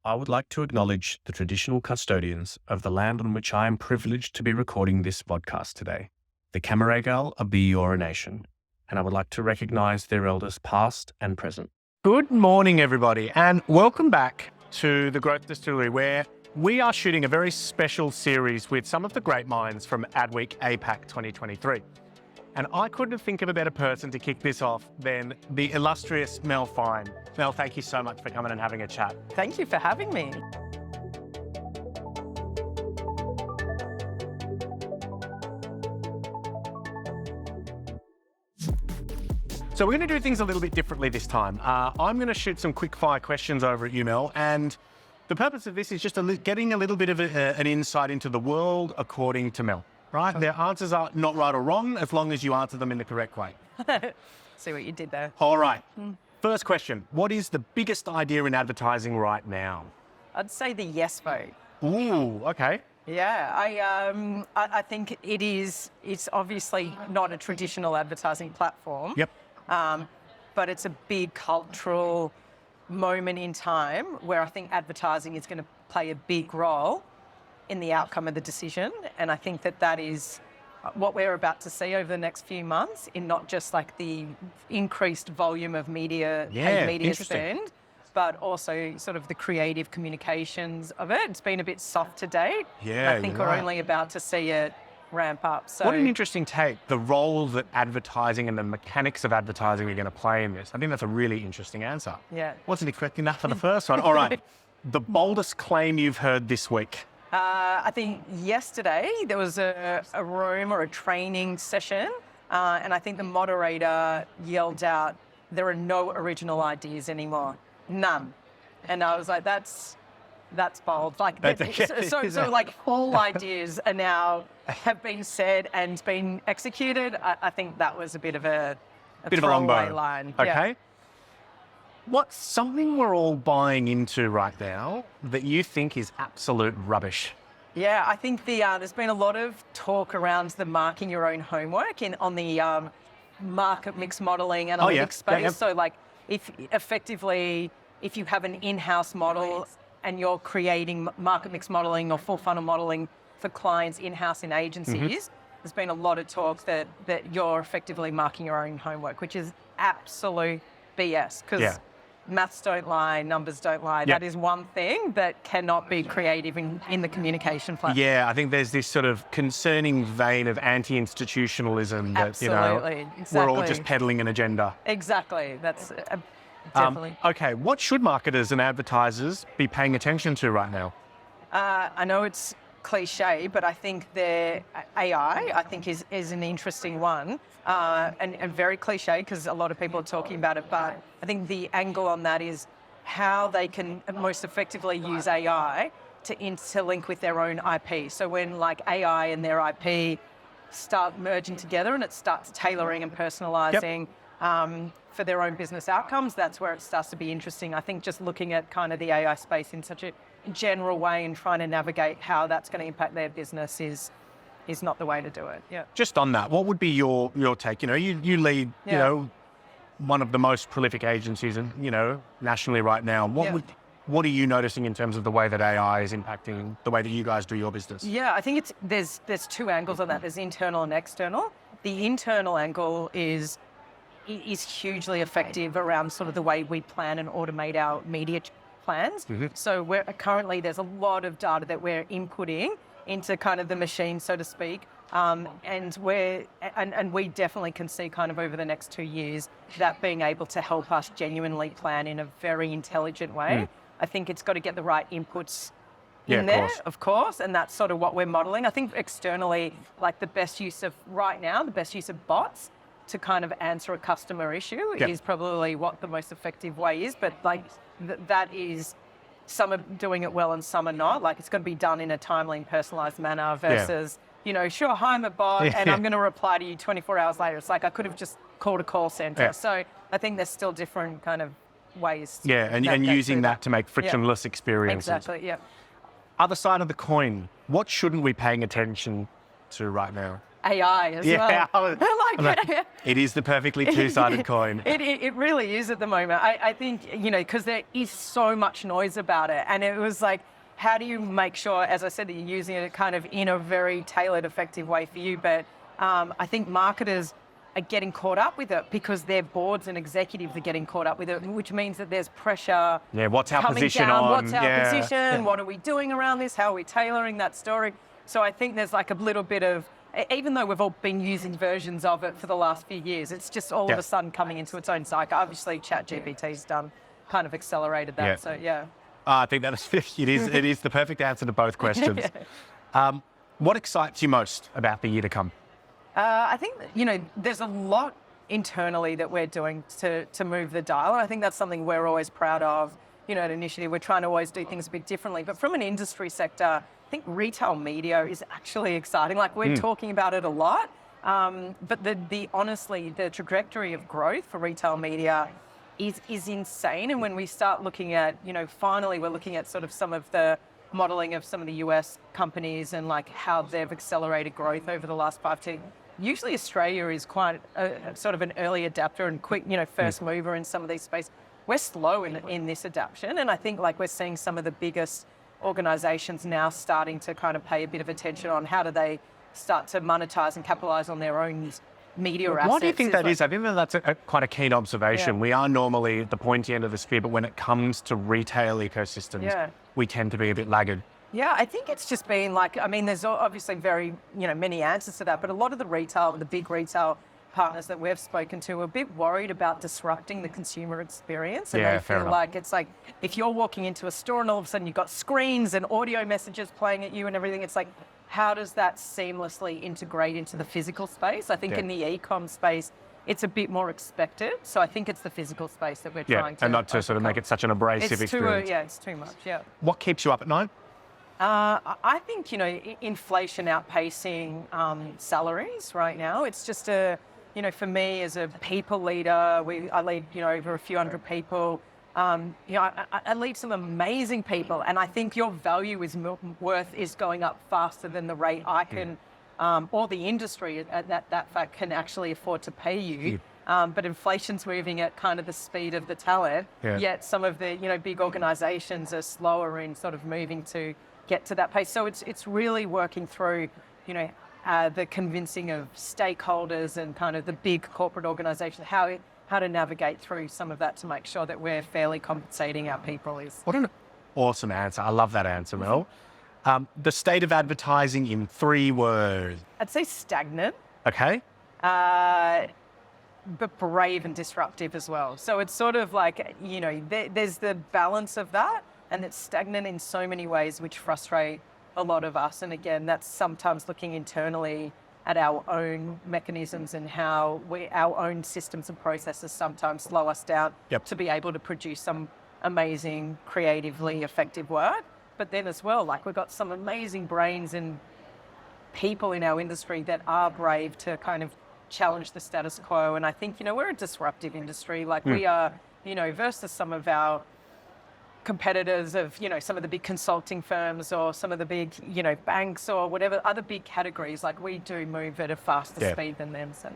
I would like to acknowledge the traditional custodians of the land on which I am privileged to be recording this podcast today, the Camaragal of the Eora Nation, and I would like to recognise their elders past and present. Good morning, everybody, and welcome back to the Growth Distillery, where we are shooting a very special series with some of the great minds from Adweek APAC 2023. And I couldn't think of a better person to kick this off than the illustrious Mel Fein. Mel, thank you so much for coming and having a chat. Thank you for having me. So we're going to do things a little bit differently this time. I'm going to shoot some quick fire questions over at you, Mel, and the purpose of this is just getting a little bit of an insight into the world according to Mel, right? Their answers are not right or wrong as long as you answer them in the correct way. See what you did there. All right. First question. What is the biggest idea in advertising right now? I'd say the yes vote. Ooh, okay. Yeah, I think it's obviously not a traditional advertising platform. Yep. But it's a big cultural moment in time where I think advertising is going to play a big role in the outcome of the decision. And I think that is what we're about to see over the next few months in not just like the increased volume of media, paid media spend, but also sort of the creative communications of it. It's been a bit soft to date. Yeah, I think we're only about to see it ramp up. So what an interesting take, the role that advertising and the mechanics of advertising are going to play in this. I think that's a really interesting answer. Yeah. Wasn't expecting that for the first one. All right. The boldest claim you've heard this week? I think yesterday there was a room or a training session, and I think the moderator yelled out, "There are no original ideas anymore, none." And I was like, "That's bold." Like, so like all ideas are now have been said and been executed. I think that was a bit of a throwaway line. Okay. Yeah. What's something we're all buying into right now that you think is absolute rubbish? Yeah, I think there's been a lot of talk around the marking your own homework on the market mix modeling analytics space. Yeah. So like if you have an in-house model and you're creating market mix modeling or full funnel modeling for clients in-house in agencies, there's been a lot of talk that you're effectively marking your own homework, which is absolute BS because maths don't lie, numbers don't lie. Yep. That is one thing that cannot be creative in the communication platform. Yeah, I think there's this sort of concerning vein of anti-institutionalism that, Absolutely. we're all just peddling an agenda. Exactly. That's definitely. Okay, what should marketers and advertisers be paying attention to right now? I know it's cliche, but I think the AI, I think is an interesting one and very cliche because a lot of people are talking about it, but I think the angle on that is how they can most effectively use AI to interlink with their own IP. So when like AI and their IP start merging together and it starts tailoring and personalizing for their own business outcomes, that's where it starts to be interesting. I think just looking at kind of the AI space in such a general way and trying to navigate how that's going to impact their business is not the way to do it. Yeah. Just on that, what would be your take? You lead, one of the most prolific agencies, nationally right now. What are you noticing in terms of the way that AI is impacting the way that you guys do your business? Yeah, I think there's two angles on that. There's internal and external. The internal angle is hugely effective around sort of the way we plan and automate our media plans. So currently there's a lot of data that we're inputting into kind of the machine, so to speak. And we definitely can see kind of over the next 2 years that being able to help us genuinely plan in a very intelligent way. I think it's got to get the right inputs in there, of course, and that's sort of what we're modeling. I think externally, like the best use of bots to kind of answer a customer issue is probably what the most effective way is. But like that is, some are doing it well and some are not. Like it's going to be done in a timely and personalized manner versus, sure, hi, I'm a bot and I'm going to reply to you 24 hours later. It's like I could have just called a call center. Yeah. So I think there's still different kind of ways. Yeah, and using that to make frictionless experiences. Exactly, yeah. Other side of the coin, what shouldn't we be paying attention to right now? AI as well. Like, it is the perfectly two-sided coin. It really is at the moment. I think, because there is so much noise about it. And it was like, how do you make sure, as I said, that you're using it kind of in a very tailored, effective way for you? But I think marketers are getting caught up with it because their boards and executives are getting caught up with it, which means that there's pressure. Yeah, what's our coming position down. on? What's our position? What are we doing around this? How are we tailoring that story? So I think there's like a little bit of, even though we've all been using versions of it for the last few years, it's just all of a sudden coming into its own cycle. Obviously, ChatGPT's done kind of accelerated that. So yeah. I think it is the perfect answer to both questions. What excites you most about the year to come? I think, there's a lot internally that we're doing to move the dial. And I think that's something we're always proud of. At Initiative, we're trying to always do things a bit differently. But from an industry sector, I think retail media is actually exciting. Like, we're talking about it a lot. But honestly, the trajectory of growth for retail media is insane. And when we start looking at, finally we're looking at sort of some of the modeling of some of the US companies and like how they've accelerated growth over the last 5 to 10. Usually Australia is quite a sort of an early adapter and quick, first mover in some of these spaces. We're slow in this adaptation. And I think like we're seeing some of the biggest organizations now starting to kind of pay a bit of attention on how do they start to monetize and capitalize on their own media assets. What do you think that is? I think that's quite a keen observation. We are normally at the pointy end of the sphere, but when it comes to retail ecosystems, we tend to be a bit laggard. Yeah, I think it's just been like, there's obviously very, many answers to that, but a lot of the big retail partners that we've spoken to are a bit worried about disrupting the consumer experience. And they feel like it's like, if you're walking into a store and all of a sudden you've got screens and audio messages playing at you and everything, it's like, how does that seamlessly integrate into the physical space? I think in the e-com space, it's a bit more expected. So I think it's the physical space that we're trying to and not to sort of make it such an abrasive experience. It's too much, What keeps you up at night? I think, inflation outpacing salaries right now. It's just for me as a people leader, I lead, over a few hundred people. I lead some amazing people, and I think your value worth is going up faster than the rate I can, or the industry at that fact can actually afford to pay you. But inflation's moving at kind of the speed of the talent. Yet some of the big organisations are slower in sort of moving to get to that pace. So it's really working through the convincing of stakeholders and kind of the big corporate organisations how to navigate through some of that to make sure that we're fairly compensating our people. What an awesome answer. I love that answer, Mel. The state of advertising in 3 words. I'd say stagnant. Okay. But brave and disruptive as well. So it's sort of like, there's the balance of that, and it's stagnant in so many ways, which frustrate a lot of us. And again, that's sometimes looking internally at our own mechanisms and how our own systems and processes sometimes slow us down to be able to produce some amazing, creatively effective work. But then as well, like, we've got some amazing brains and people in our industry that are brave to kind of challenge the status quo. And I think, we're a disruptive industry. Like we are, versus some of our competitors of, some of the big consulting firms or some of the big, banks or whatever other big categories. Like, we do move at a faster speed than them. So,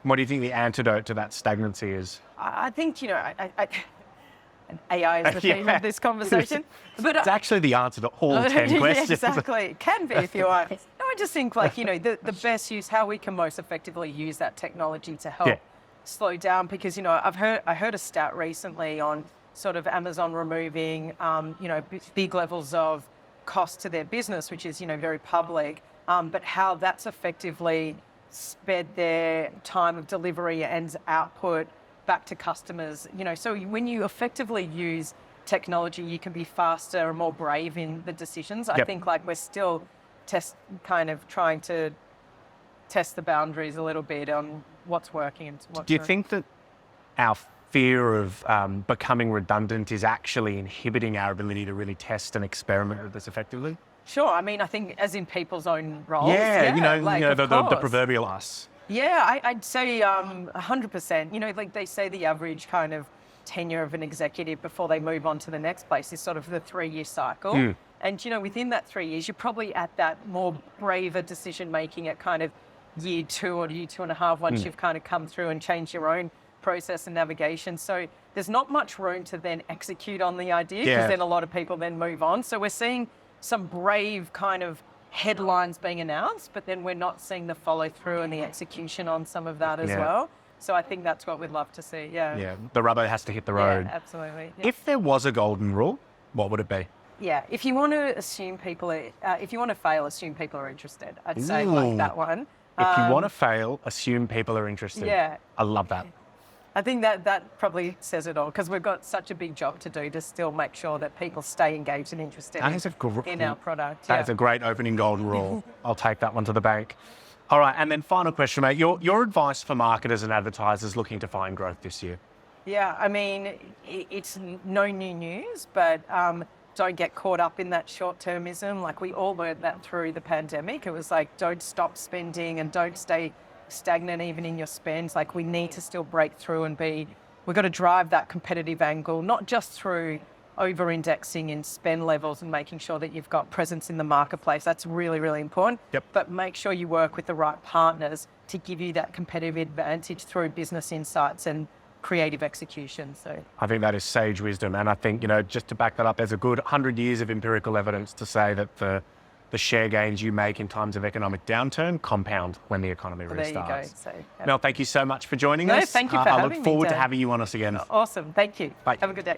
What do you think the antidote to that stagnancy is? I think, and AI is the theme of this conversation. But it's actually the answer to all 10 questions. Exactly. It can be if you want. No, I just think, like, the best use, how we can most effectively use that technology to help slow down. Because, I heard a stat recently on sort of Amazon removing, big levels of cost to their business, which is, very public, but how that's effectively sped their time of delivery and output back to customers. So when you effectively use technology, you can be faster and more brave in the decisions. I think, like, we're still trying to test the boundaries a little bit on what's working and what's Do you think that our fear of becoming redundant is actually inhibiting our ability to really test and experiment with this effectively? Sure. I mean, I think as in people's own roles. The proverbial us. Yeah, I'd say 100%. Like they say, the average kind of tenure of an executive before they move on to the next place is sort of the 3-year cycle. And, within that 3 years, you're probably at that more braver decision making at kind of year 2 or year 2.5 once you've kind of come through and changed your own process and navigation. So there's not much room to then execute on the idea, because then a lot of people then move on. So we're seeing some brave kind of headlines being announced, but then we're not seeing the follow through and the execution on some of that as well. So I think that's what we'd love to see. Yeah, the rubber has to hit the road. Yeah, absolutely. Yeah. If there was a golden rule, what would it be? Yeah, if you want to assume people, if you want to fail, assume people are interested. I'd say like that one. If you want to fail, assume people are interested. Yeah. I love that. I think that probably says it all, because we've got such a big job to do to still make sure that people stay engaged and interested in our product. That is a great opening golden rule. I'll take that one to the bank. All right, and then final question, mate. Your advice for marketers and advertisers looking to find growth this year? Yeah, I mean, it's no new news, but don't get caught up in that short-termism. Like, we all learned that through the pandemic. It was like, don't stop spending and don't stay stagnant even in your spends. Like, we need to still break through and we've got to drive that competitive angle, not just through over-indexing in spend levels and making sure that you've got presence in the marketplace. That's really, really important. But make sure you work with the right partners to give you that competitive advantage through business insights and creative execution. So I think that is sage wisdom. And I think, just to back that up, there's a good 100 years of empirical evidence to say that the share gains you make in times of economic downturn compound when the economy restarts. There you go. So, Mel, thank you so much for joining us. Thank you for having me. I look forward to having you on us again. Awesome. Thank you. Bye. Have a good day.